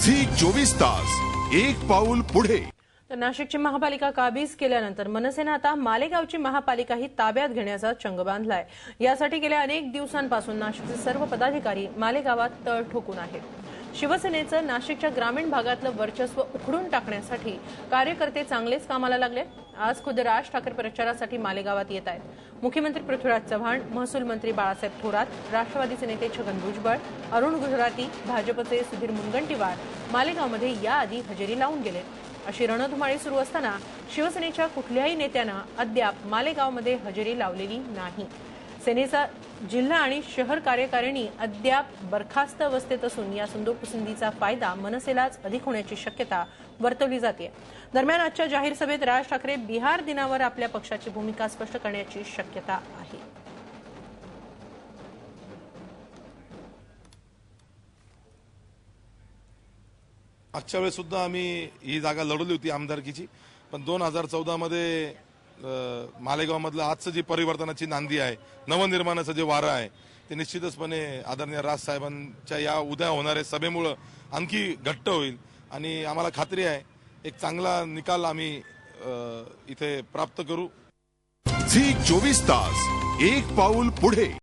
Zee 24 तास एक पाऊल पुढे। तर नाशिकची महापालिका काबीज केल्यानंतर मनसेने आता मालेगावची महापालिकाही ताब्यात घेण्याचा चंग बांधलाय। यासाठी गेल्या अनेक दिवसांपासून नाशिकचे सर्व पदाधिकारी मालेगावात तळ ठोकून आहेत। शिवसेनेचं नाशिकच्या ग्रामीण भागातलं वर्चस्व उखडून टाकण्यासाठी कार्यकर्ते चांगलेच कामाला लागले। आज खुद्द राज ठाकरे प्रचारासाठी मालेगावात येत आहेत। मुख्यमंत्री पृथ्वीराज चव्हाण, महसूल मंत्री बाळासाहेब थोरात, राष्ट्रवादीचे नेते छगन भुजबळ, अरुण गुजराती, भाजपचे सुधीर मुनगंटीवार मालेगावमध्ये याआधी हजेरी लावून गेले। अशी रणधुमाळी सुरू असताना शिवसेनेच्या कुठल्याही नेत्यानं अद्याप मालेगावमध्ये हजेरी लावलेली नाही। सेनेचा जिल्हा आणि शहर कार्यकारिणी अद्याप बरखास्त अवस्थेत असून या सुंदोपसंधीचा फायदा मनसेलाच अधिक होण्याची शक्यता वर्तवली जाते। दरम्यान आजच्या जाहीर सभेत राज ठाकरे बिहार दिनावर आपल्या पक्षाची भूमिका स्पष्ट करण्याची शक्यता आहे। मागच्या वेळेस सुद्धा आम्ही ही जागा लढवली होती आमदारकीची, पण 2014 मध्ये मालेगावमधलं आजचं जे परिवर्तनाची नांदी आहे, नवनिर्माणाचं जे वारं आहे, ते निश्चितचपणे आदरणीय राज साहेबांच्या या उद्या होणाऱ्या सभेमुळे आणखी घट्ट होईल आणि आम्हाला खात्री आहे एक चांगला निकाल आम्ही इथे प्राप्त करू। झी 24 तास एक पाऊल पुढे।